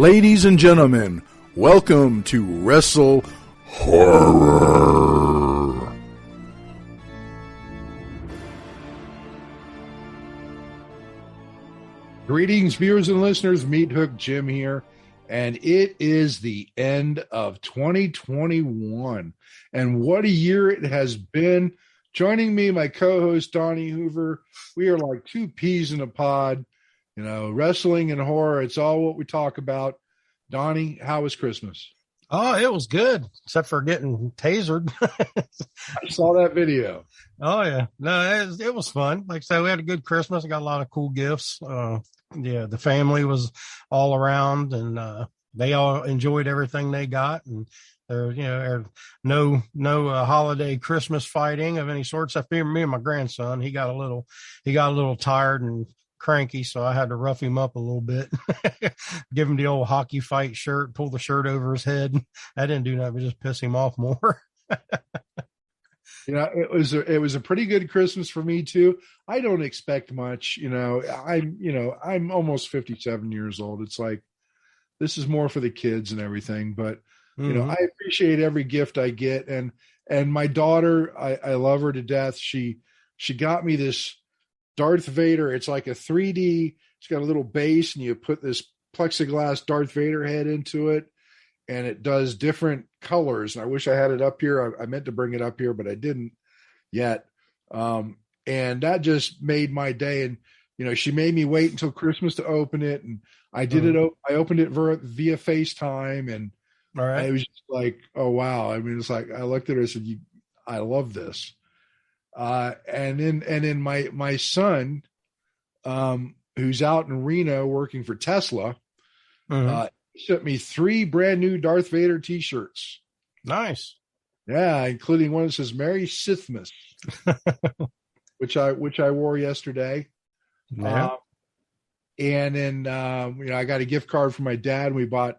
Ladies and gentlemen, welcome to WrestleHorror. Greetings, viewers and listeners. Meathook Jim here, and it is the end of 2021. And what a year it has been. Joining me, my co-host, Donnie Hoover. We are like two peas in a pod. You know, wrestling and horror, it's all what we talk about. Donnie, how was Christmas? Oh, it was good, except for getting tasered. I saw that video. Oh, yeah. No, it was fun. Like I said, we had a good Christmas. I got a lot of cool gifts. The family was all around, and they all enjoyed everything they got. And there, no holiday Christmas fighting of any sort, except me and my grandson. He got a little tired and cranky, so I had to rough him up a little bit. Give him the old hockey fight shirt, pull the shirt over his head. I didn't do that, but just piss him off more. It was a pretty good Christmas for me too. I don't expect much. I'm almost 57 years old. It's like, this is more for the kids and everything, but I appreciate every gift I get. And my daughter, I love her to death. She got me this Darth Vader. It's like a 3D. It's got a little base, and you put this plexiglass Darth Vader head into it, and it does different colors. And I wish I had it up here. I meant to bring it up here, but I didn't yet. And that just made my day. And she made me wait until Christmas to open it, and I did it. I opened it via FaceTime, and all right, it was just like, oh wow. I mean, it's like I looked at her and said, I love this. And then my son, who's out in Reno working for Tesla, he sent me 3 brand new Darth Vader t-shirts. Nice. Yeah. Including one that says Merry Sithmas, which I wore yesterday. Yeah. And then, I got a gift card from my dad. We bought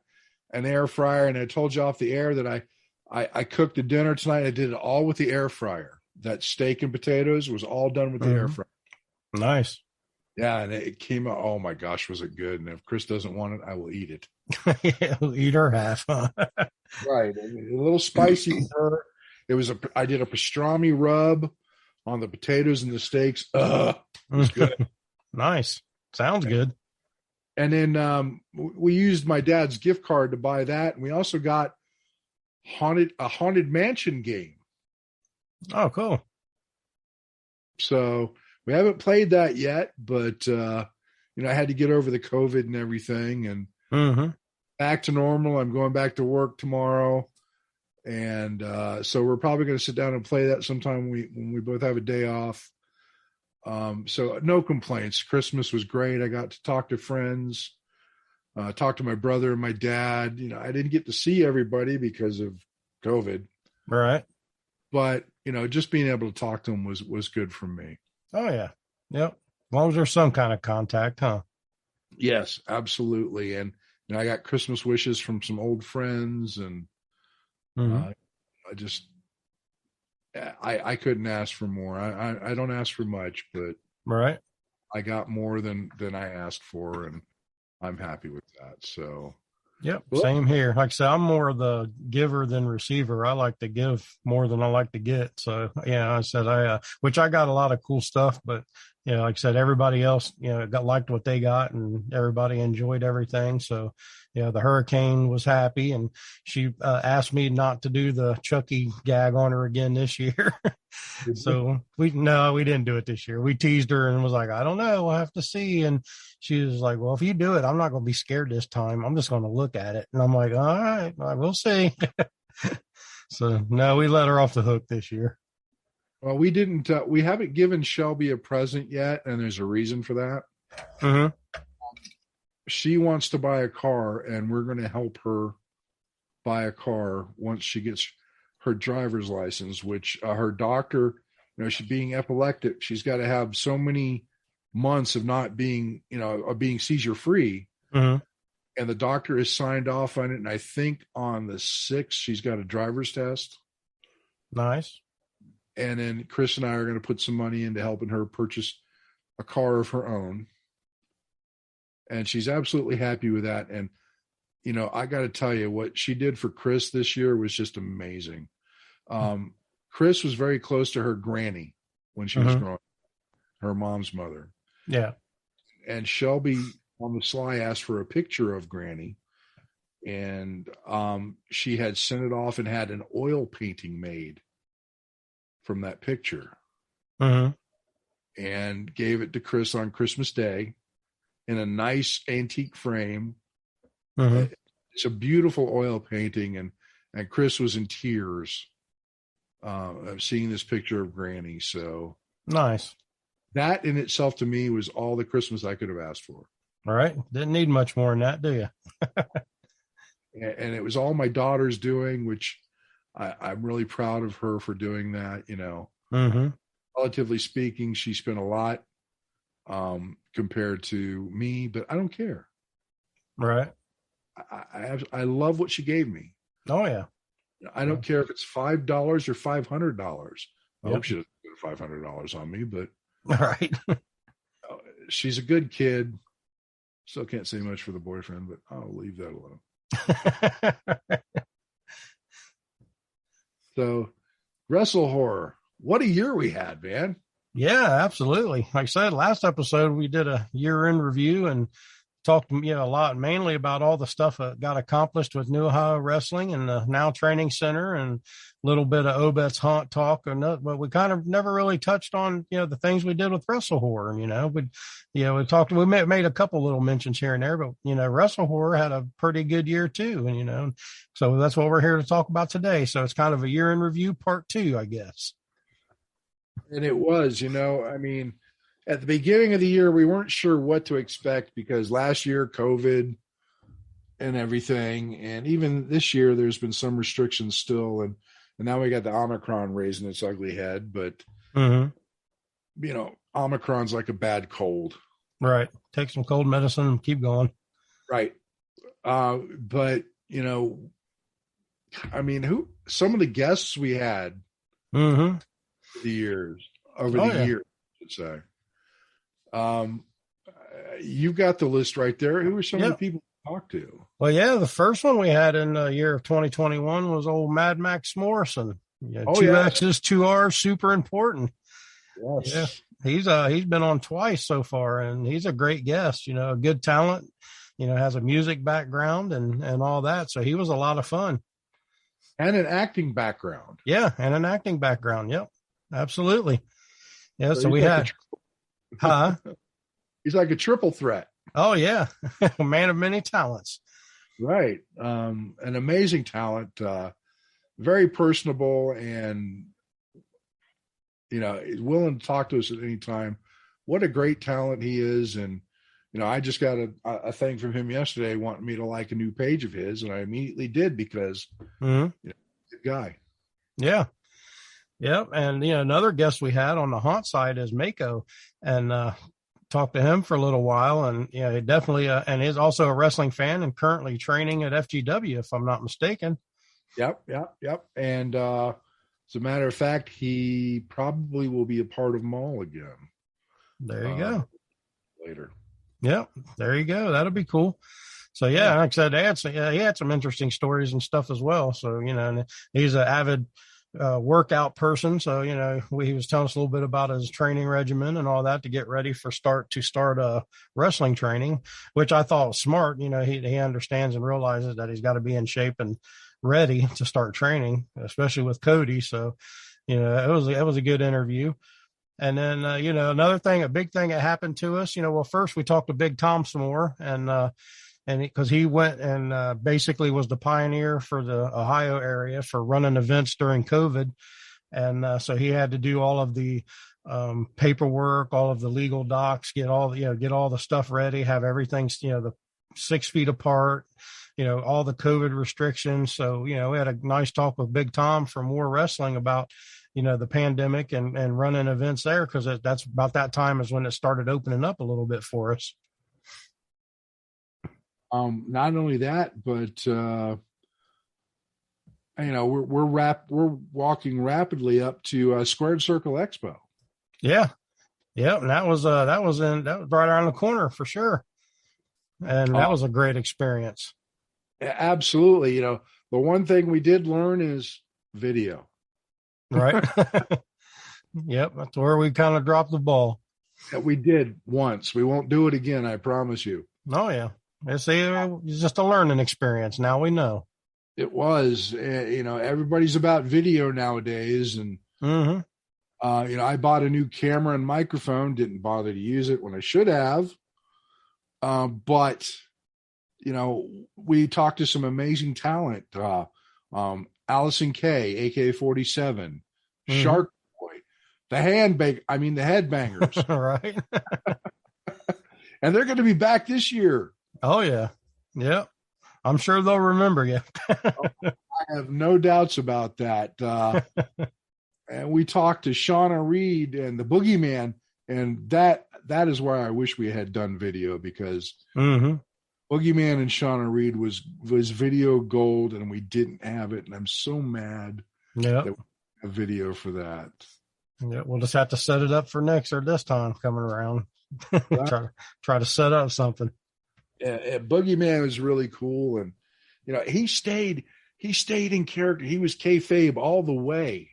an air fryer, and I told you off the air that I cooked a dinner tonight. I did it all with the air fryer. That steak and potatoes was all done with the air fryer. Nice. Yeah, and it came out. Oh my gosh, was it good? And if Chris doesn't want it, I will eat it. Yeah, we'll eat her half, huh? Right, a little spicy for her. I did a pastrami rub on the potatoes and the steaks. It was good. Nice. Sounds good. And then we used my dad's gift card to buy that, and we also got a Haunted Mansion game. Oh, cool. So we haven't played that yet, but I had to get over the COVID and everything, and back to normal. I'm going back to work tomorrow, and so we're probably going to sit down and play that sometime when we both have a day off. So no complaints. Christmas was great. I got to talk to friends, talk to my brother and my dad. I didn't get to see everybody because of COVID. Right. But, just being able to talk to them was good for me. Oh, yeah. Yep. As long as there's some kind of contact, huh? Yes, absolutely. And I got Christmas wishes from some old friends, and I couldn't ask for more. I don't ask for much, but right, I got more than I asked for, and I'm happy with that. So. Yep. Same here. Like I said, I'm more the giver than receiver. I like to give more than I like to get. So, I said, which I got a lot of cool stuff, but, like I said, everybody else, liked what they got, and everybody enjoyed everything. So, the hurricane was happy, and she asked me not to do the Chucky gag on her again this year. So we didn't do it this year. We teased her and was like, I don't know, we'll have to see. And she was like, well, if you do it, I'm not going to be scared this time. I'm just going to look at it. And I'm like, all right, we'll see. So no, we let her off the hook this year. Well, we didn't, we haven't given Shelby a present yet. And there's a reason for that. She wants to buy a car, and we're going to help her buy a car once she gets her driver's license, which her doctor, she being epileptic, she's got to have so many months of not being, of being seizure free. And the doctor has signed off on it. And I think on the 6th, she's got a driver's test. Nice. And then Chris and I are going to put some money into helping her purchase a car of her own. And she's absolutely happy with that. And I got to tell you, what she did for Chris this year was just amazing. Chris was very close to her granny when she was growing up, her mom's mother. Yeah. And Shelby on the sly asked for a picture of granny. And she had sent it off and had an oil painting made from that picture. And gave it to Chris on Christmas Day in a nice antique frame. It's a beautiful oil painting, and Chris was in tears of seeing this picture of Granny. So nice. That in itself to me was all the Christmas I could have asked for. All right. Didn't need much more than that, do you? And it was all my daughter's doing, which I'm really proud of her for doing that. Relatively speaking, she spent a lot compared to me, but I don't care. Right. I love what she gave me. Oh yeah. I don't care if it's $5 or $500. I hope she doesn't spend $500 on me, but right. She's a good kid. Still can't say much for the boyfriend, but I'll leave that alone. So, WrestleHorror. What a year we had, man. Yeah, absolutely. Like I said, last episode we did a year-end review and talked a lot mainly about all the stuff that got accomplished with New Ohio Wrestling and the Now Training Center and a little bit of Obet's Haunt talk, but we kind of never really touched on the things we did with WrestleHorror. We made a couple little mentions here and there, but WrestleHorror had a pretty good year too, and so that's what we're here to talk about today. So it's kind of a year in review part 2, I guess. And it was, I mean, at the beginning of the year, we weren't sure what to expect because last year, COVID and everything. And even this year, there's been some restrictions still. And now we got the Omicron raising its ugly head. But, Omicron's like a bad cold. Right. Take some cold medicine and keep going. Right. But, I mean, some of the guests we had over the years, I should say. You got the list right there. Who were some of the people to talk to? Well, yeah, the first one we had in the year of 2021 was old Mad Max Morrison. Two X's, 2 R's, super important. Yes. Yeah. He's been on twice so far, and he's a great guest. A good talent. Has a music background and all that. So he was a lot of fun. And an acting background. Yeah, and an acting background. Yep, absolutely. Yeah, so we had. He's like a triple threat. Oh yeah. Man of many talents. Right. An amazing talent, very personable and, is willing to talk to us at any time. What a great talent he is. And, I just got a thing from him yesterday wanting me to like a new page of his. And I immediately did because, good guy. Yeah. Yep. And, another guest we had on the haunt side is Mako, and talked to him for a little while. And, he definitely, and is also a wrestling fan and currently training at FGW, if I'm not mistaken. Yep. And as a matter of fact, he probably will be a part of Mall again. There you go. Later. Yep. There you go. That'll be cool. So, yeah, like I said, he had some interesting stories and stuff as well. So, and he's an avid workout person. So, he was telling us a little bit about his training regimen and all that to get ready for start wrestling training, which I thought was smart. He understands and realizes that he's got to be in shape and ready to start training, especially with Cody. So, it was a good interview. And then, another thing, a big thing that happened to us, first we talked to Big Tom some more, and because he went and basically was the pioneer for the Ohio area for running events during COVID. And so he had to do all of the paperwork, all of the legal docs, get all the stuff ready, have everything, the 6 feet apart, all the COVID restrictions. So, we had a nice talk with Big Tom from War Wrestling about, the pandemic and running events there, because that's about that time is when it started opening up a little bit for us. Not only that, but we're walking rapidly up to Squared Circle Expo. Yeah, and that was right around the corner for sure, and that was a great experience. Absolutely. You know, the one thing we did learn is video. Right. Yep. That's where we kind of dropped the ball. That we did once. We won't do it again, I promise you. Oh, yeah. It's just a learning experience. Now we know. It was, you know, everybody's about video nowadays. And, you know, I bought a new camera and microphone, didn't bother to use it when I should have. But, you know, we talked to some amazing talent. Allison K, AK-47, Shark Boy, the headbangers. Right. And they're going to be back this year. Oh, yeah. Yep. I'm sure they'll remember you. I have no doubts about that. And we talked to Shauna Reed and the Boogeyman, and that is where I wish we had done video, because Boogeyman and Shauna Reed was video gold, and we didn't have it, and I'm so mad that we have a video for that. Yeah, we'll just have to set it up for next or this time coming around. try to set up something. Yeah, Boogeyman was really cool, and you know, he stayed in character. He was kayfabe all the way.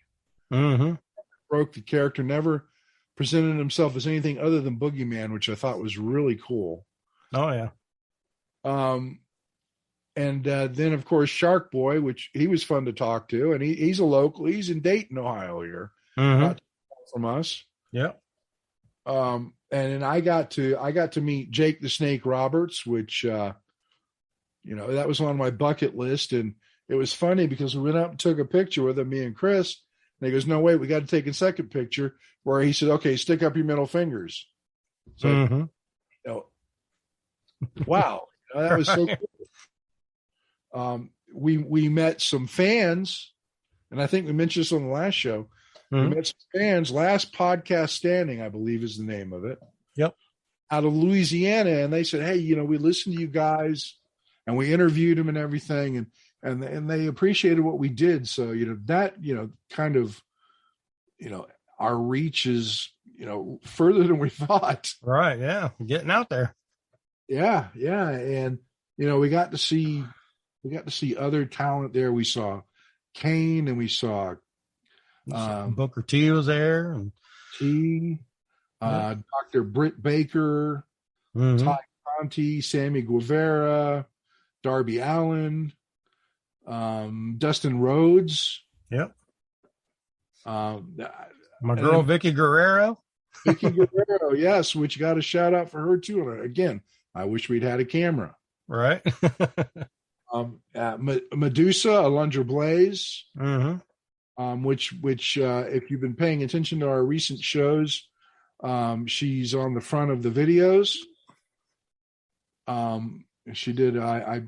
Broke the character, never presented himself as anything other than Boogeyman, which I thought was really cool. Oh yeah. And then of course Shark Boy, which he was fun to talk to, and he's a local. He's in Dayton, Ohio here, not from us. Yeah. And then I got to meet Jake the Snake Roberts, which you know, that was on my bucket list, and it was funny because we went up and took a picture with him, me and Chris. And he goes, "No, wait, we got to take a second picture," where he said, "Okay, stick up your middle fingers." So, you know, wow, you know, that was so cool. We met some fans, and I think we mentioned this on the last show. We met some fans. Last Podcast Standing, I believe, is the name of it. Yep. Out of Louisiana, and they said, "Hey, you know, we listened to you guys, and we interviewed them and everything, and they appreciated what we did." So, you know, that, you know, kind of, you know, our reach is, you know, further than we thought. Right. Yeah. Getting out there. Yeah. Yeah. And, you know, we got to see other talent there. We saw Kane, and we saw Booker T was there, and Dr. Britt Baker, Ty Conti, Sammy Guevara, Darby Allin, Dustin Rhodes. Yep. My girl, then, Vicky Guerrero. Vicky Guerrero, yes, which got a shout out for her too. And again, I wish we'd had a camera. Right. Medusa, Alundra Blaze, which if you've been paying attention to our recent shows, she's on the front of the videos. She did. I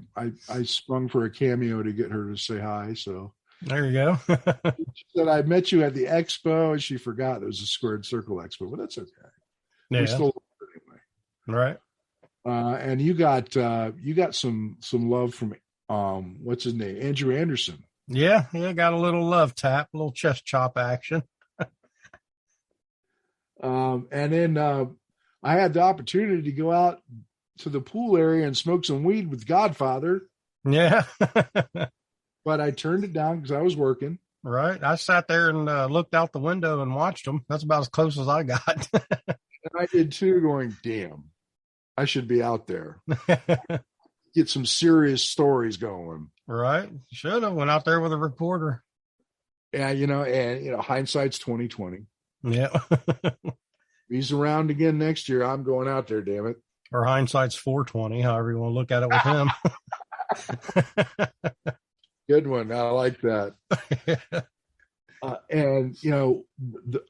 sprung for a cameo to get her to say hi. So there you go. She said, "I met you at the expo," and she forgot it was a Squared Circle Expo, but that's okay. Yeah. We still anyway. Right. And you got some love from what's his name, Andrew Anderson. Yeah, got a little love tap, a little chest chop action. And then I had the opportunity to go out to the pool area and smoke some weed with Godfather. Yeah. But I turned it down because I was working. Right. I sat there and looked out the window and watched them. That's about as close as I got. And I did too, going, damn, I should be out there. Get some serious stories going. Right. Should have went out there with a recorder. Yeah, and hindsight's 2020. Yeah. He's around again next year. I'm going out there, damn it. Or hindsight's 420, however you want to look at it with him. Good one. I like that. And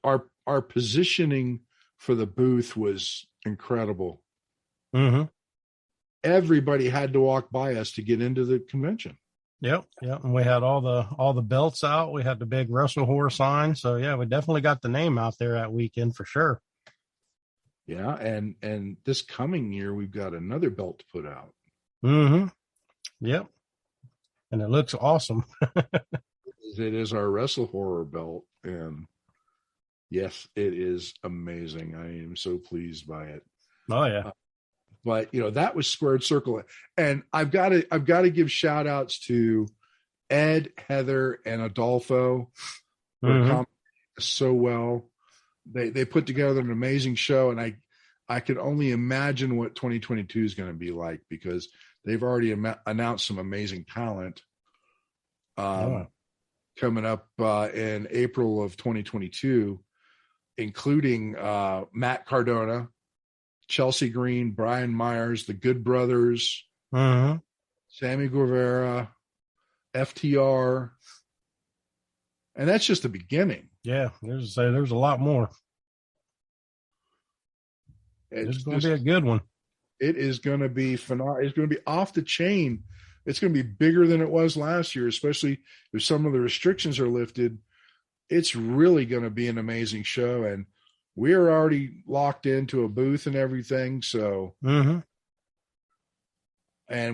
our positioning for the booth was incredible. Everybody had to walk by us to get into the convention. Yep. And we had all the belts out. We had the big WrestleHorror sign. So yeah, we definitely got the name out there that weekend for sure. Yeah, and this coming year we've got another belt to put out. Yep. And it looks awesome. It is our WrestleHorror belt, and yes, it is amazing. I am so pleased by it. Oh yeah. But that was Squared Circle, and I've got to give shout outs to Ed, Heather, and Adolfo for accomplishing so well. They put together an amazing show, and I can only imagine what 2022 is going to be like, because they've already announced some amazing talent coming up in April of 2022, including Matt Cardona, Chelsea Green, Brian Myers, the Good Brothers, Sammy Guevara, FTR, and that's just the beginning. Yeah, there's a lot more. It's going to be a good one. It is going to be phenomenal. It's going to be off the chain. It's going to be bigger than it was last year, especially if some of the restrictions are lifted. It's really going to be an amazing show, and we're already locked into a booth and everything. So, and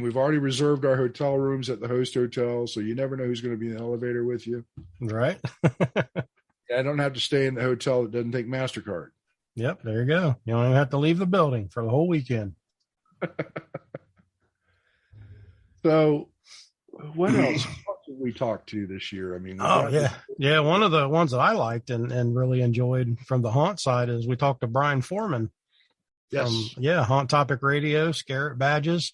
we've already reserved our hotel rooms at the host hotel. So you never know who's going to be in the elevator with you. Right. I don't have to stay in the hotel that doesn't take MasterCard. Yep. There you go. You don't even have to leave the building for the whole weekend. So what else did we talk to this year? I mean, yeah. One of the ones that I liked and really enjoyed from the haunt side is we talked to Brian Foreman. Yes. Haunt Topic Radio, Scarrett Badges,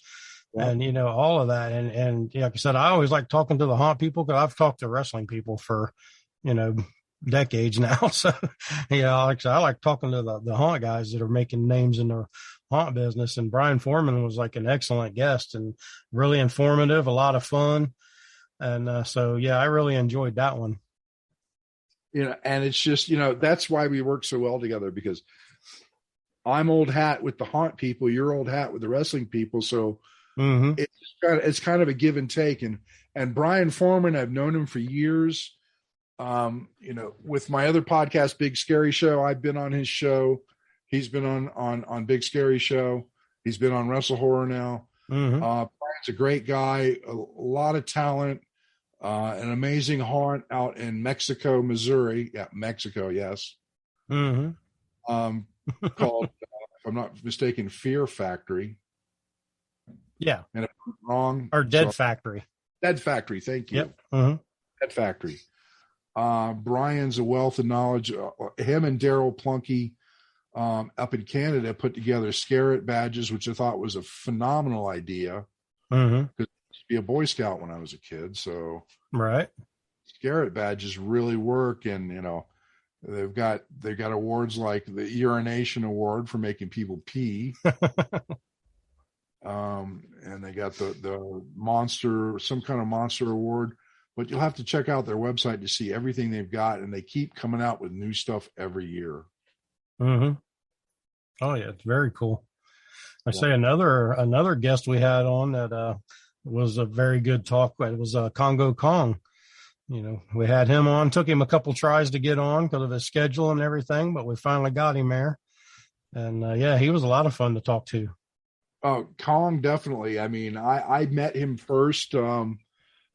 and all of that. And like I said, I always like talking to the haunt people, because I've talked to wrestling people for decades now. So like I like talking to the haunt guys that are making names in the haunt business. And Brian Foreman was like an excellent guest and really informative, a lot of fun. And so I really enjoyed that one. And it's just, that's why we work so well together, because I'm old hat with the haunt people, you're old hat with the wrestling people. So it's kind of a give and take. And Brian Foreman, I've known him for years. With my other podcast, Big Scary Show, I've been on his show. He's been on Big Scary Show. He's been on WrestleHorror now. Brian's a great guy, a lot of talent, an amazing haunt out in Mexico, Missouri. Yeah, Mexico, yes. Called, if I'm not mistaken, Fear Factory. Yeah. And if I'm wrong. Or Dead Factory. Dead Factory, thank you. Yep. Dead Factory. Brian's a wealth of knowledge. Him and Daryl Plunkey up in Canada put together Scarrett Badges, which I thought was a phenomenal idea. Because I used to be a Boy Scout when I was a kid, so Scarrett Badges really work, and they've got awards like the Urination Award for making people pee. And they got the monster, some kind of monster award. But you'll have to check out their website to see everything they've got, and they keep coming out with new stuff every year. Oh yeah, it's very cool. I say another guest we had on that was a very good talk. It was Congo Kong. We had him on. Took him a couple tries to get on because of his schedule and everything, but we finally got him there. And he was a lot of fun to talk to. Oh, Kong, definitely. I mean, I met him first.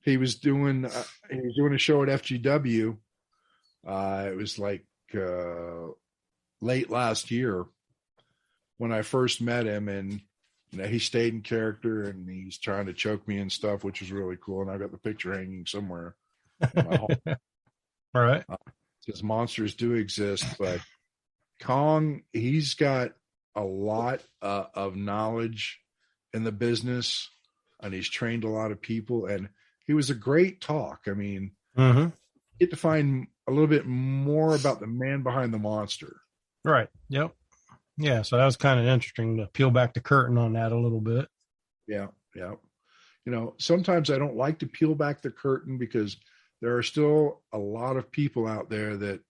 He was doing a show at FGW. It was like late last year when I first met him, and he stayed in character, and he's trying to choke me and stuff, which was really cool. And I got the picture hanging somewhere in my home. All right. Says monsters do exist, but Kong, he's got a lot of knowledge in the business, and he's trained a lot of people, and he was a great talk. I mean, get to find a little bit more about the man behind the monster. Right. Yep. Yeah. So that was kind of interesting to peel back the curtain on that a little bit. Yeah. Yeah. Sometimes I don't like to peel back the curtain, because there are still a lot of people out there that,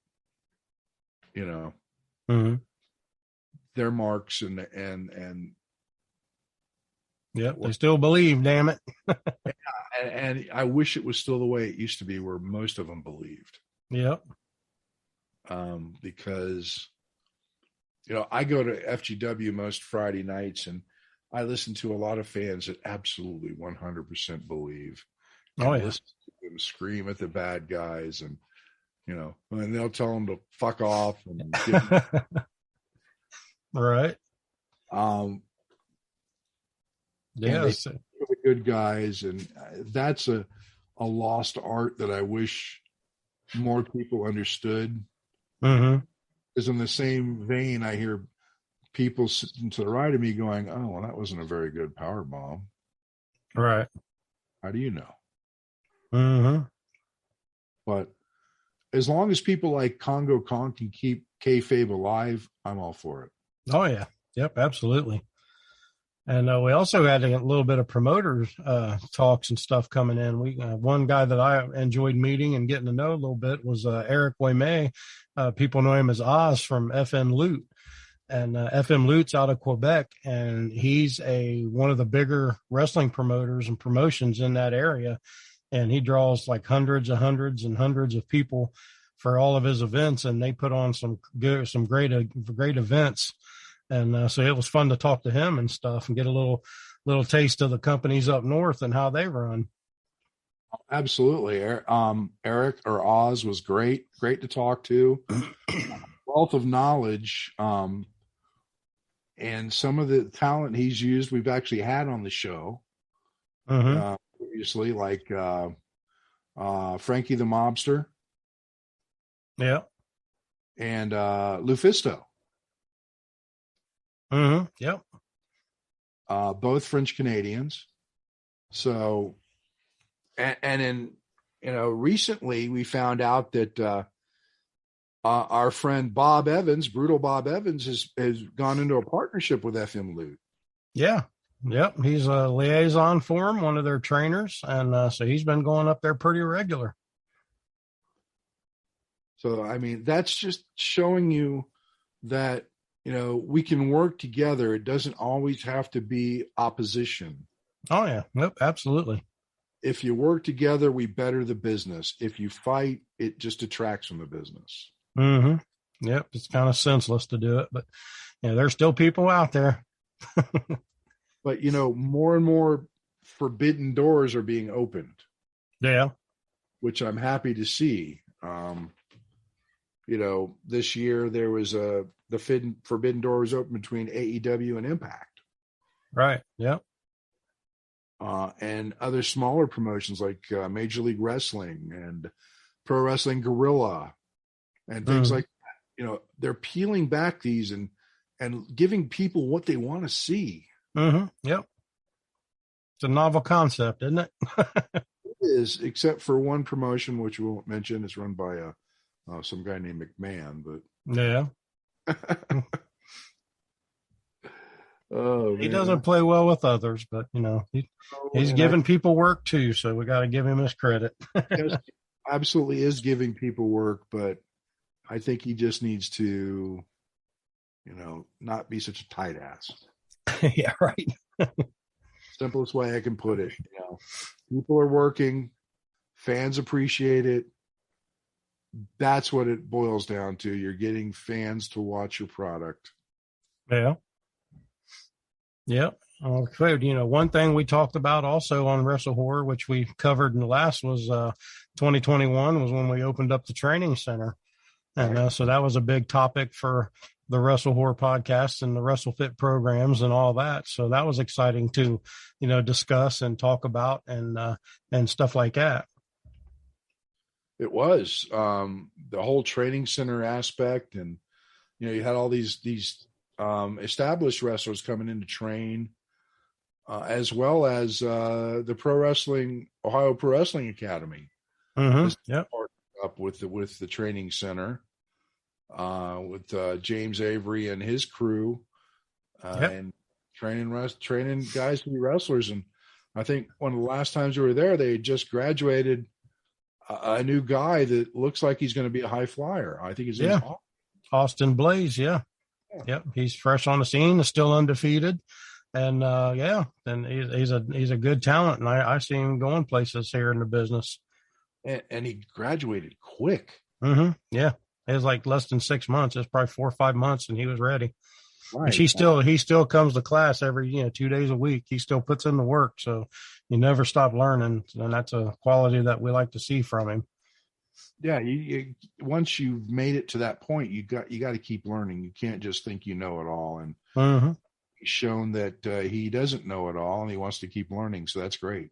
their marks and they still believe, damn it. and I wish it was still the way it used to be, where most of them believed. Yep. Because I go to FGW most Friday nights, and I listen to a lot of fans that absolutely 100% believe. Listen to them scream at the bad guys, and and they'll tell them to fuck off and right. Yes. And they're the good guys. And that's a lost art that I wish more people understood. Mm-hmm. Because in the same vein, I hear people sitting to the right of me going, "Oh, well, that wasn't a very good power bomb." Right. How do you know? Mm-hmm. But as long as people like Congo Kong can keep kayfabe alive, I'm all for it. Oh yeah. Yep. Absolutely. And we also had a little bit of promoters talks and stuff coming in. We one guy that I enjoyed meeting and getting to know a little bit was Eric Wayme. People know him as Oz from FM Loot, and FM Loot's out of Quebec, and he's one of the bigger wrestling promoters and promotions in that area, and he draws like hundreds of people for all of his events, and they put on some great events. And so it was fun to talk to him and stuff and get a little taste of the companies up north and how they run. Absolutely. Eric or Oz was great to talk to. Wealth of knowledge. And some of the talent he's used, we've actually had on the show. Mm-hmm. Previously, like Frankie the Mobster. Yeah. And Lufisto. Mm-hmm. Yep. Both French Canadians. So, and in, recently we found out that our friend Bob Evans, Brutal Bob Evans, has gone into a partnership with FM Loot. Yeah. Yep. He's a liaison for him, one of their trainers. And so he's been going up there pretty regular. So, I mean, that's just showing you that, we can work together. It doesn't always have to be opposition. Oh, yeah. Yep, absolutely. If you work together, we better the business. If you fight, it just detracts from the business. Mm-hmm. Yep. It's kind of senseless to do it, but there's still people out there. But, more and more forbidden doors are being opened. Yeah. Which I'm happy to see. This year there was the forbidden door was open between AEW and Impact. Right. Yeah. And other smaller promotions like Major League Wrestling and Pro Wrestling Guerrilla and things like that. They're peeling back these and giving people what they want to see. Mm-hmm. Yep. It's a novel concept, isn't it? It is, except for one promotion, which we won't mention. It's run by some guy named McMahon, but yeah. Oh, he doesn't play well with others, but he's giving people work too, so we got to give him his credit. Yes, absolutely is giving people work, but I think he just needs to, not be such a tight ass. Yeah, right. Simplest way I can put it. People are working, fans appreciate it. That's what it boils down to. You're getting fans to watch your product. Yeah. Yep. Okay. One thing we talked about also on WrestleHorror, which we covered in the last was 2021 was when we opened up the training center. And so that was a big topic for the WrestleHorror podcast and the WrestleFit programs and all that. So that was exciting to, discuss and talk about and stuff like that. It was the whole training center aspect, and you had all these established wrestlers coming in to train, as well as the Ohio Pro Wrestling Academy. Mm-hmm. Yep. Up with the training center, with James Avery and his crew, and training guys to be wrestlers. And I think one of the last times we were there, they had just graduated a new guy that looks like he's going to be a high flyer. I think his name's Austin Blaze. Yeah. Yep. He's fresh on the scene, is still undefeated. And and he's a good talent. And I see him going places here in the business. And he graduated quick. Mm-hmm. Yeah. It was like less than 6 months. It's probably 4 or 5 months and he was ready. Right. He still comes to class every 2 days a week. He still puts in the work, so you never stop learning, and that's a quality that we like to see from him. Yeah, you once you've made it to that point, you got to keep learning. You can't just think you know it all. And he's shown that he doesn't know it all and he wants to keep learning. So that's great.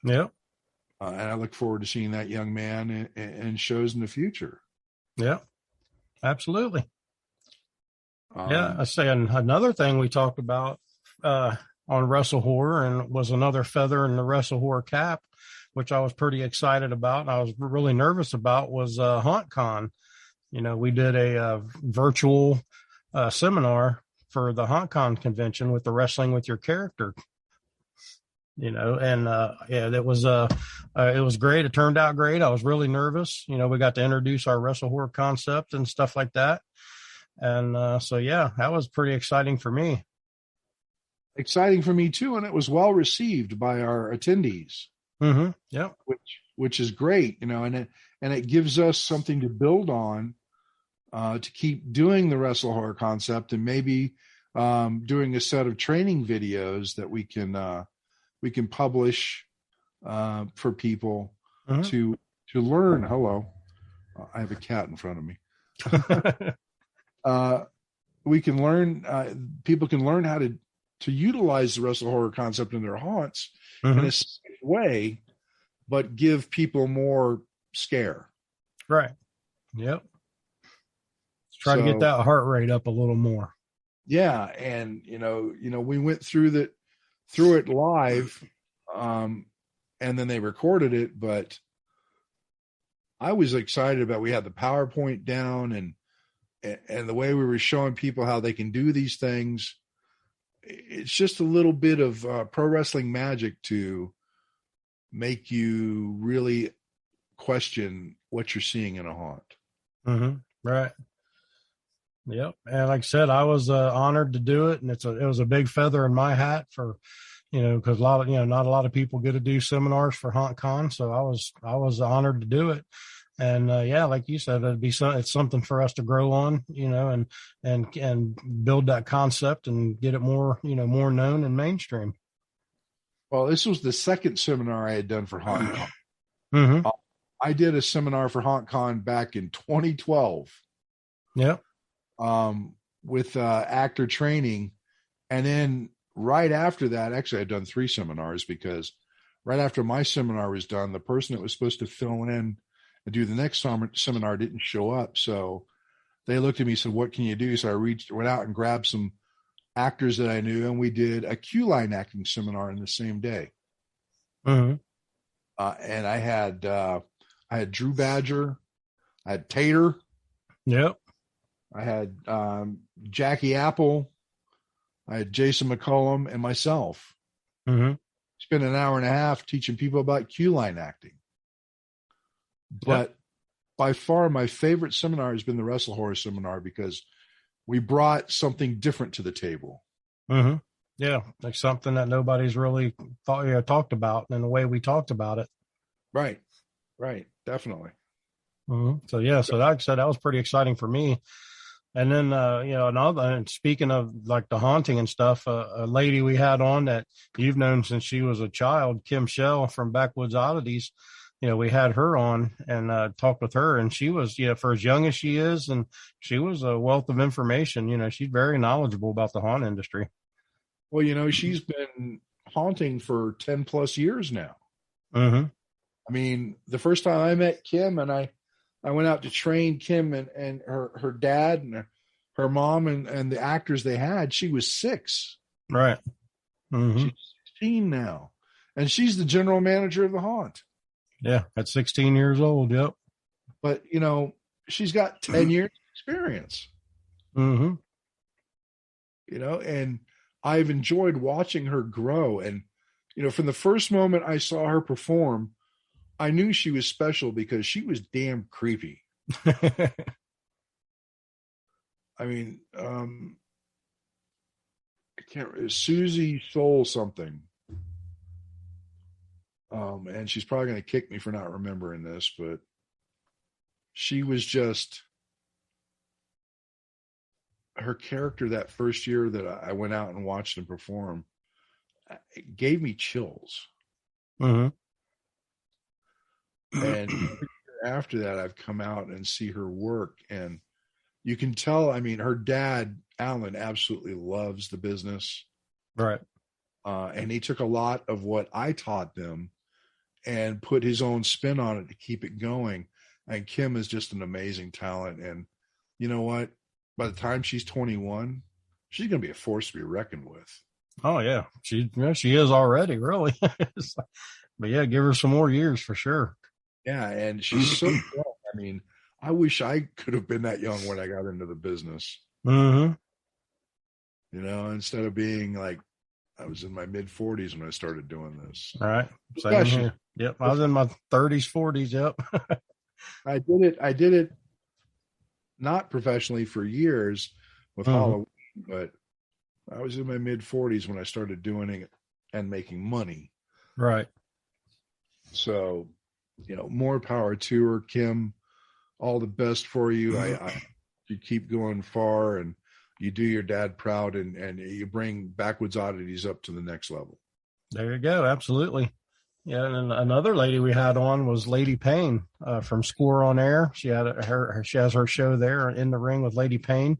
Yep. And I look forward to seeing that young man in shows in the future. Yeah, absolutely. Yeah, I say another thing we talked about on WrestleHorror, and was another feather in the WrestleHorror cap, which I was pretty excited about and I was really nervous about, was HauntCon. We did a virtual seminar for the HauntCon convention with the Wrestling with Your Character. It was great. It turned out great. I was really nervous. We got to introduce our WrestleHorror concept and stuff like that. And that was pretty exciting for me. Exciting for me too, and it was well received by our attendees. Mm-hmm. Yeah, which is great, and it gives us something to build on to keep doing the WrestleHorror concept, and maybe doing a set of training videos that we can publish for people to learn. Hello, I have a cat in front of me. We can learn. People can learn how to utilize the WrestleHorror concept in their haunts in a safe way, but give people more scare. Right. Yep. Let's try to get that heart rate up a little more. Yeah, and we went through it live, and then they recorded it. But I was excited about. We had the PowerPoint down, and the way we were showing people how they can do these things. It's just a little bit of pro wrestling magic to make you really question what you're seeing in a haunt. Mm-hmm. Right. Yep. And like I said, I was honored to do it, and it was a big feather in my hat for, because not a lot of people get to do seminars for HauntCon, so I was honored to do it. And like you said, it's something for us to grow on, and build that concept and get it more, more known and mainstream. Well, this was the second seminar I had done for HauntCon. Mm-hmm. I did a seminar for HauntCon back in 2012. Yep. With actor training, and then right after that, actually, I'd done 3 seminars, because right after my seminar was done, the person that was supposed to fill in and do the next seminar didn't show up. So they looked at me and said, "What can you do?" So I went out and grabbed some actors that I knew, and we did a queue line acting seminar in the same day. Mm-hmm. And I had Drew Badger, I had Tater. Yep. I had Jackie Apple, I had Jason McCullum, and myself. Mm-hmm. Spent an hour and a half teaching people about queue line acting. But by far, my favorite seminar has been the WrestleHorror seminar, because we brought something different to the table. Mm-hmm. Yeah, like something that nobody's really talked about in the way we talked about it. Right, definitely. Mm-hmm. So like I said, that was pretty exciting for me. And then, and speaking of like the haunting and stuff, a lady we had on that you've known since she was a child, Kim Shell from Backwoods Oddities, we had her on and talked with her, and she was, for as young as she is, and she was a wealth of information. She's very knowledgeable about the haunt industry. Well, she's been haunting for 10 plus years now. Mm-hmm. I mean, the first time I met Kim, and I went out to train Kim and her dad and her mom and the actors they had, she was 6. Right. Mm-hmm. She's 16 now. And she's the general manager of the haunt. Yeah, at 16 years old, yep. But, she's got 10 years experience. Mm-hmm. And I've enjoyed watching her grow. And, from the first moment I saw her perform, I knew she was special, because she was damn creepy. I mean, I can't, Susie Soul something. And she's probably going to kick me for not remembering this, but she was just, her character that first year that I went out and watched him perform, it gave me chills. Mm-hmm. And after that, I've come out and see her work, and you can tell, I mean, her dad, Alan absolutely loves the business. Right. And he took a lot of what I taught them and put his own spin on it to keep it going. And Kim is just an amazing talent. And you know what? By the time she's 21, she's going to be a force to be reckoned with. Oh yeah, she is already, really. But yeah, give her some more years for sure. Yeah, and she's so young. I mean, I wish I could have been that young when I got into the business. Mm-hmm. You know, instead of being like, I was in my mid 40s when I started doing this. All right. Same here. Yep. I was in my 30s, 40s. Yep. I did it not professionally for years with Halloween, but I was in my mid 40s when I started doing it and making money. Right. So, you know, more power to her, Kim. All the best for you. You keep going far, and you do your dad proud, and you bring Backwoods Oddities up to the next level. There you go. Absolutely. Yeah. And another lady we had on was Lady Payne from Score on Air. She had she has her show there, In the Ring with Lady Payne.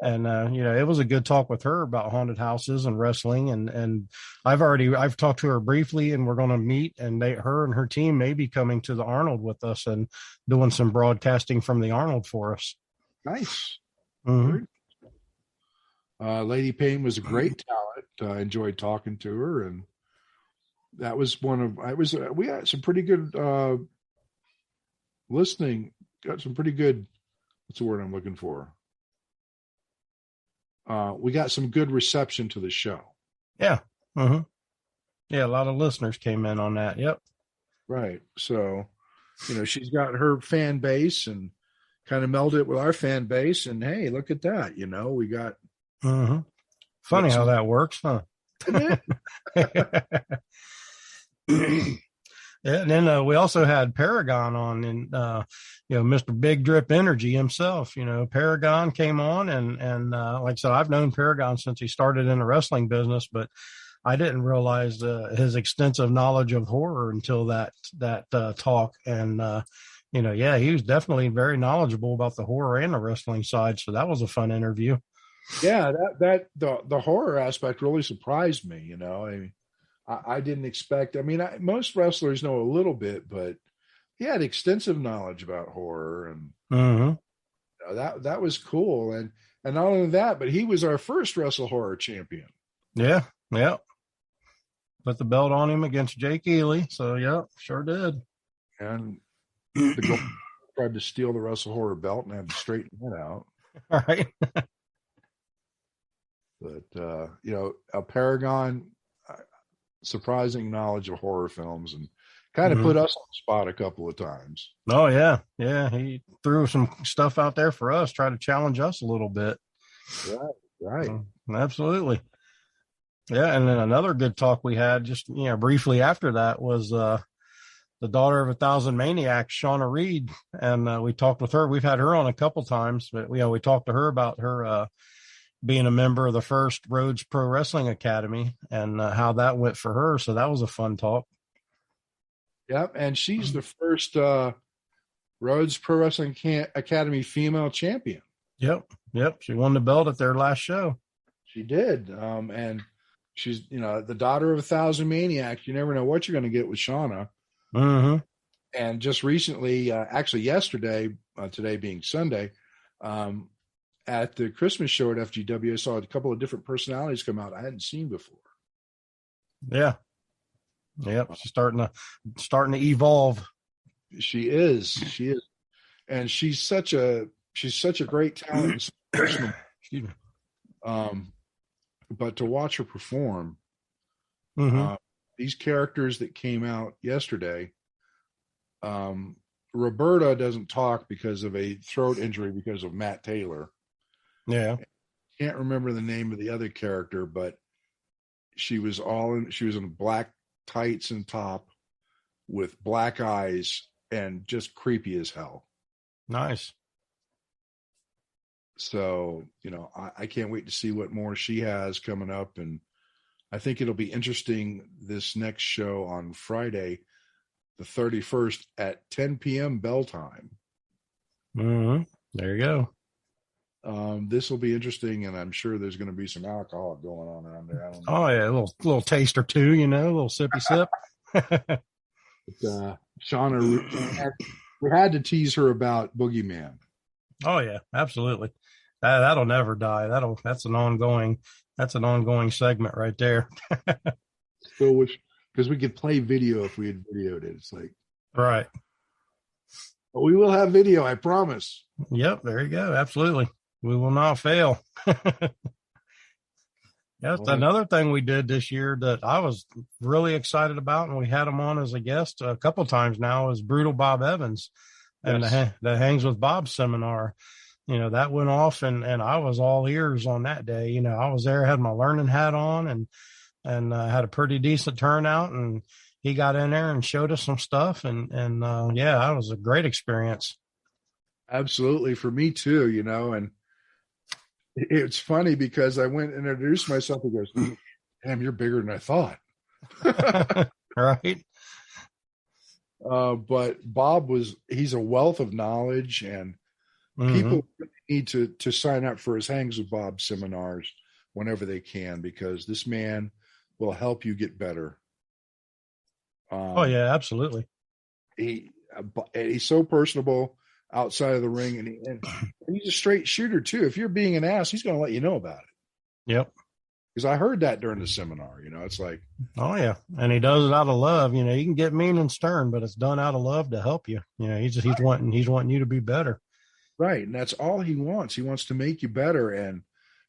And, you know, it was a good talk with her about haunted houses and wrestling. And I've talked to her briefly, and we're going to meet, and her and her team may be coming to the Arnold with us and doing some broadcasting from the Arnold for us. Nice. Mm-hmm. Lady Payne was a great talent. I enjoyed talking to her, and that was we had some pretty good listening. Got some pretty good. What's the word I'm looking for? We got some good reception to the show. Yeah. Mm-hmm. Yeah. A lot of listeners came in on that. Yep. Right. So, you know, she's got her fan base and kind of melded it with our fan base. And hey, look at that. You know, we got. Mm-hmm. Funny how that works, huh? Yeah, and then we also had Paragon on, and you know, Mr. Big Drip Energy himself. You know, Paragon came on, and like I said, I've known Paragon since he started in the wrestling business, but I didn't realize his extensive knowledge of horror until that talk. And you know, yeah, he was definitely very knowledgeable about the horror and the wrestling side. So that was a fun interview. Yeah, the horror aspect really surprised me. You know, I mean, I didn't expect. I mean, most wrestlers know a little bit, but he had extensive knowledge about horror, and Mm-hmm. you know, that was cool. And not only that, but he was our first WrestleHorror champion. Yeah, yeah. Put the belt on him against Jake Ely. So yeah, sure did. And the goal tried to steal the WrestleHorror belt and had to straighten that out. All right. But you know, a Paragon. Surprising knowledge of horror films, and kind of put us on the spot a couple of times. Oh yeah. He threw some stuff out there for us, try to challenge us a little bit. Right. Absolutely. Yeah. And then another good talk we had just, you know, briefly after that was the daughter of 1,000 Maniacs, Shauna Reed. And we talked with her. We've had her on a couple times, but we talked to her about her being a member of the first Rhodes Pro Wrestling Academy and how that went for her. So that was a fun talk. Yep. And she's the first Rhodes Pro Wrestling Academy female champion. Yep. She won the belt at their last show. She did. And she's, you know, the daughter of 1,000 Maniacs. You never know what you're going to get with Shauna. Mm-hmm. And just recently, actually yesterday, today being Sunday, at the Christmas show at FGW, I saw a couple of different personalities come out I hadn't seen before. Yeah. Yep. She's starting to evolve. She is. And she's such a great talent. Excuse me. But to watch her perform, these characters that came out yesterday, Roberta doesn't talk because of a throat injury because of Matt Taylor. Yeah. Can't remember the name of the other character, but she was in black tights and top with black eyes and just creepy as hell. Nice. So, you know, I can't wait to see what more she has coming up. And I think it'll be interesting this next show on Friday, the 31st at 10 p.m. bell time. Mm-hmm. There you go. This will be interesting, and I'm sure there's going to be some alcohol going on around there. I don't know. Oh yeah, a little taste or two, a little sippy sip. But, Shauna, we had to tease her about Boogeyman. Oh yeah, absolutely. That'll never die. That's an ongoing segment right there. Still wish, because we could play video if we had videoed it. It's like, right. but we will have video, I promise. Yep, there you go. Absolutely. We will not fail. That's another thing we did this year that I was really excited about, and we had him on as a guest a couple times now, is Brutal Bob Evans and the Hangs with Bob seminar. That went off, and I was all ears on that day. I was there, had my learning hat on, and had a pretty decent turnout, and he got in there and showed us some stuff, and yeah, that was a great experience. Absolutely, for me too, and it's funny because I went and introduced myself. He goes, "Damn, you're bigger than I thought." Right. But Bob he's a wealth of knowledge, and people need to sign up for his Hangs with Bob seminars whenever they can, because this man will help you get better. Oh yeah, absolutely. He's so personable outside of the ring, and he's a straight shooter too. If you're being an ass, he's going to let you know about it. Yep. Because I heard that during the seminar. It's like, oh yeah, and he does it out of love. You can get mean and stern, but it's done out of love to help you. He's wanting you to be better. Right, and that's all he wants. He wants to make you better, and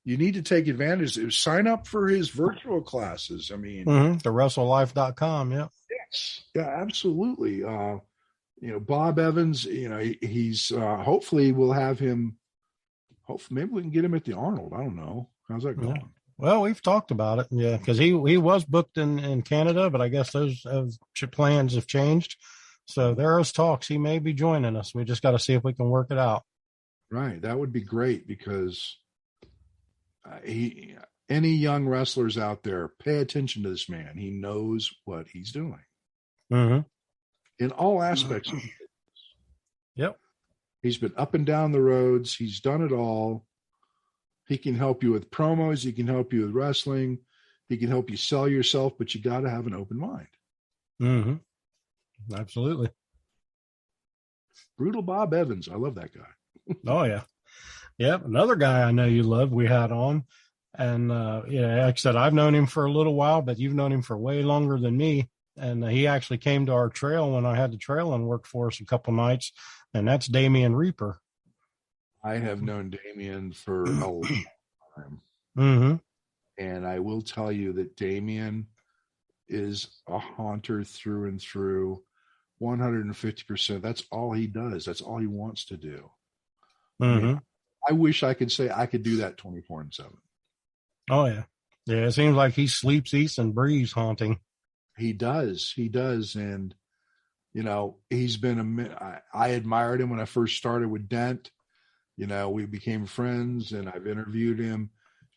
you need to take advantage. Sign up for his virtual classes. I mean, the WrestleLife.com. Yeah. Yes. Yeah, absolutely. Bob Evans, he's hopefully we'll have him. Hopefully, maybe we can get him at the Arnold. I don't know. How's that going? Yeah. Well, we've talked about it. Yeah, because he was booked in Canada, but I guess those plans have changed. So there is talks. He may be joining us. We just got to see if we can work it out. Right. That would be great, because any young wrestlers out there, pay attention to this man. He knows what he's doing. In all aspects. Yep. He's been up and down the roads. He's done it all. He can help you with promos. He can help you with wrestling. He can help you sell yourself, but you got to have an open mind. Absolutely. Brutal Bob Evans. I love that guy. Oh yeah. Yep. Another guy I know you love, we had on, and like I said, I've known him for a little while, but you've known him for way longer than me. And he actually came to our trail when I had the trail and worked for us a couple nights, and that's Damian Reaper. I have known Damian for a long time. And I will tell you that Damian is a haunter through and through, 150%. That's all he does. That's all he wants to do. I wish I could say I could do that 24/7. Oh yeah. Yeah. It seems like he sleeps, eats, and breathes haunting. He does. And, he's been I admired him when I first started with Dent. We became friends, and I've interviewed him,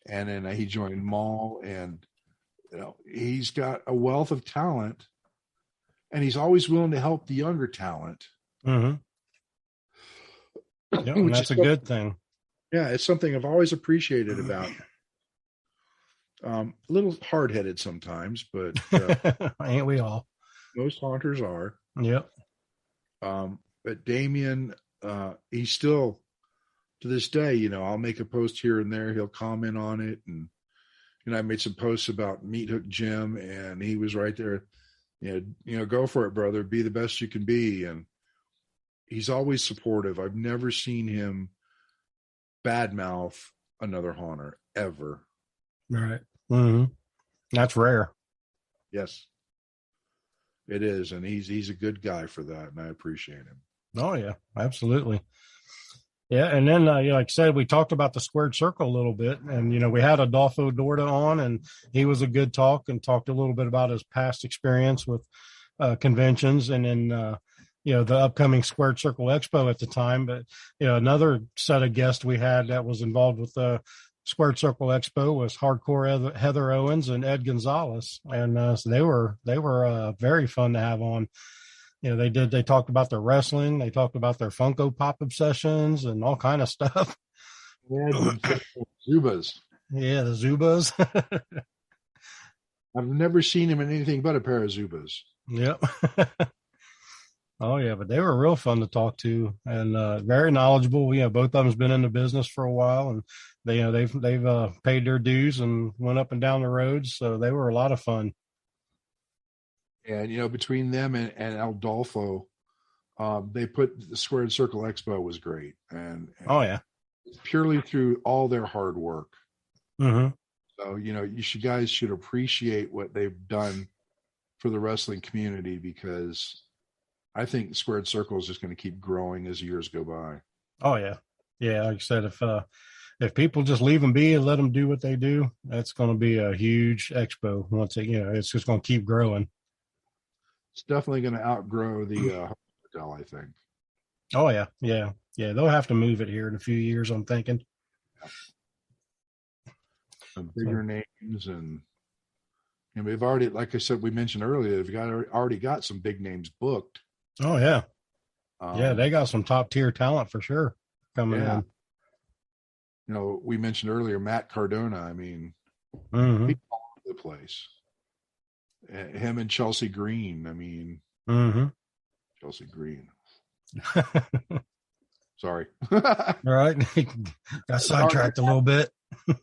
and then he joined Maul, and, he's got a wealth of talent, and he's always willing to help the younger talent. Yep, and that's a good thing. Yeah, it's something I've always appreciated about him. A little hard-headed sometimes, but ain't we all? Most haunters are. Yep. But Damian, he's still, to this day, I'll make a post here and there. He'll comment on it, and I made some posts about Meathook Jim, and he was right there. Go for it, brother. Be the best you can be, and he's always supportive. I've never seen him badmouth another haunter ever. Right. That's rare. Yes, it is. And he's a good guy for that, and I appreciate him. Oh yeah, absolutely. Yeah. And then, like I said, we talked about the squared circle a little bit, and, we had Adolfo Dorda on, and he was a good talk, and talked a little bit about his past experience with conventions, and then, the upcoming Squared Circle Expo at the time. But, another set of guests we had that was involved with the Squared Circle Expo was Hardcore Heather Owens and Ed Gonzalez. And so they were very fun to have on. They talked about their wrestling. They talked about their Funko Pop obsessions and all kind of stuff. Zubas. Yeah, the Zubas. I've never seen him in anything but a pair of Zubas. Yep. Oh yeah, but they were real fun to talk to and very knowledgeable. Both of them's been in the business for a while, and they've paid their dues and went up and down the roads, so they were a lot of fun. And between them and Aldolfo, they put the Squared Circle Expo was great, and oh yeah, purely through all their hard work. Mm-hmm. So you guys should appreciate what they've done for the wrestling community, because I think Squared Circle is just going to keep growing as years go by. Oh yeah, yeah. Like I said, if people just leave them be and let them do what they do, that's going to be a huge expo. Once it's just going to keep growing. It's definitely going to outgrow the hotel, I think. Oh yeah, yeah, yeah. They'll have to move it here in a few years, I'm thinking. Yeah. Some bigger names, and we've already, like I said, we mentioned earlier, they've already got some big names booked. Oh yeah, yeah. They got some top tier talent for sure coming in. We mentioned earlier Matt Cardona. I mean, mm-hmm. He's all over the place. Him and Chelsea Green. I mean, mm-hmm. Chelsea Green. Sorry. All right. Got sidetracked a little bit.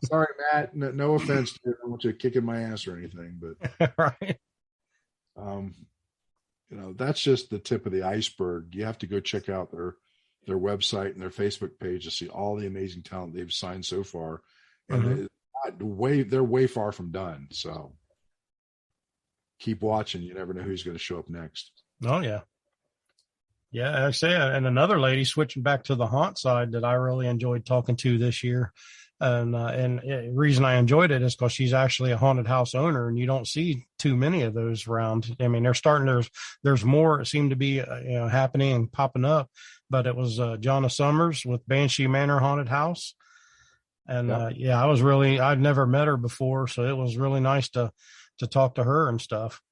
Sorry, Matt. No offense to you. I don't want you kicking my ass or anything, but right. That's just the tip of the iceberg. You have to go check out their website and their Facebook page to see all the amazing talent they've signed so far. And mm-hmm. they're way far from done. So keep watching. You never know who's going to show up next. Oh yeah. Yeah, I say, and another lady switching back to the haunt side that I really enjoyed talking to this year. And the reason I enjoyed it is because she's actually a haunted house owner, and you don't see too many of those around. I mean, there's more seem to be happening and popping up, but it was Jonna Summers with Banshee Manor Haunted House. And I'd never met her before, so it was really nice to talk to her and stuff.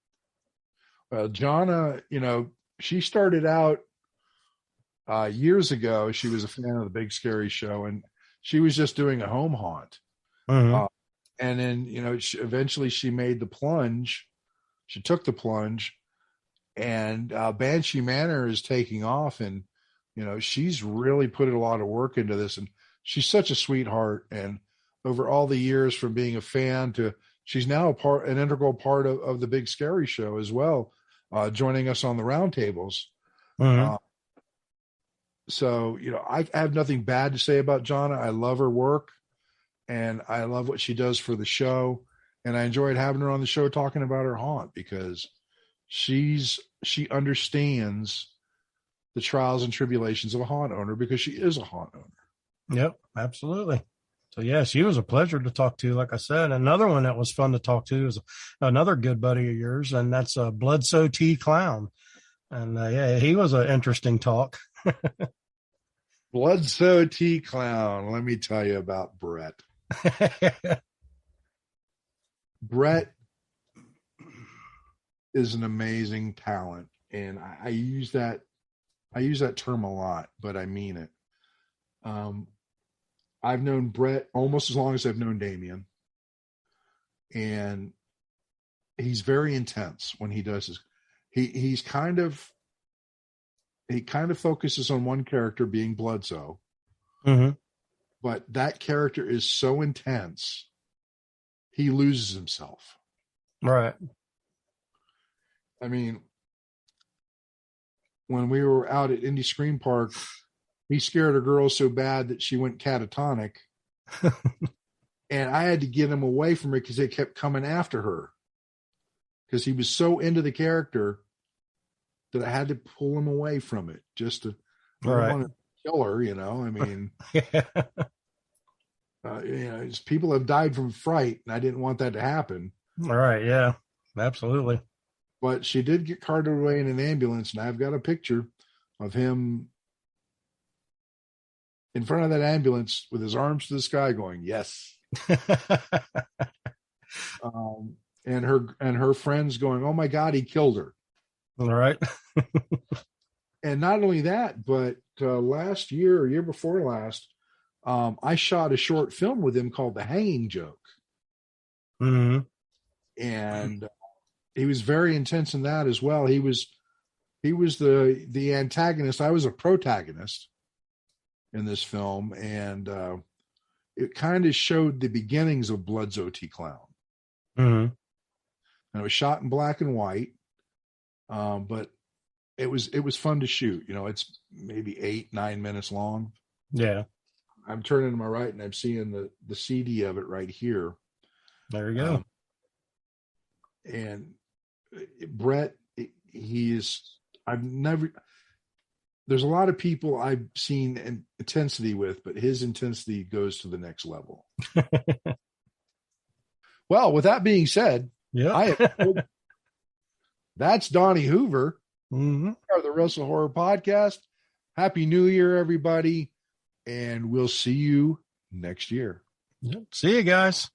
Well, Jonna, she started out years ago. She was a fan of the Big Scary Show, and she was just doing a home haunt. Mm-hmm. And then, eventually she made the plunge. She took the plunge, and Banshee Manor is taking off. And, she's really put a lot of work into this. And she's such a sweetheart. And over all the years from being a fan to, she's now an integral part of the Big Scary Show as well, joining us on the roundtables. Mm-hmm. So, I have nothing bad to say about Jonna. I love her work, and I love what she does for the show. And I enjoyed having her on the show talking about her haunt, because she understands the trials and tribulations of a haunt owner, because she is a haunt owner. Yep, absolutely. So, yeah, she was a pleasure to talk to, like I said. Another one that was fun to talk to is another good buddy of yours, and that's Bloodso T. Clown. And, he was an interesting talk. Bloodso T. Clown. Let me tell you about Brett. Brett is an amazing talent, and I use that term a lot, but I mean it. I've known Brett almost as long as I've known Damien, and he's very intense when he does his. He kind of focuses on one character, being Bloodso, mm-hmm. but that character is so intense, he loses himself. Right. I mean, when we were out at Indy Scream Park, he scared a girl so bad that she went catatonic, and I had to get him away from her because they kept coming after her, because he was so into the character that I had to pull him away from it just to want to kill her. I mean, people have died from fright, and I didn't want that to happen. All right. Yeah, absolutely. But she did get carted away in an ambulance, and I've got a picture of him in front of that ambulance with his arms to the sky going, yes. And her friends going, oh my God, he killed her. All right. And not only that, but last year or year before last, I shot a short film with him called The Hanging Joke. Mm-hmm. And he was very intense in that as well. He was the antagonist. I was a protagonist in this film, and it kind of showed the beginnings of Blood's OT Clown. Mm-hmm. And it was shot in black and white, but it was fun to shoot. It's maybe 8-9 minutes long. Yeah. I'm turning to my right, and I'm seeing the CD of it right here. There you go. And Brett, there's a lot of people I've seen intensity with, but his intensity goes to the next level. Well, with that being said, yeah, that's Donnie Hoover, mm-hmm. the WrestleHorror podcast. Happy New Year, everybody. And we'll see you next year. Yep. See you guys.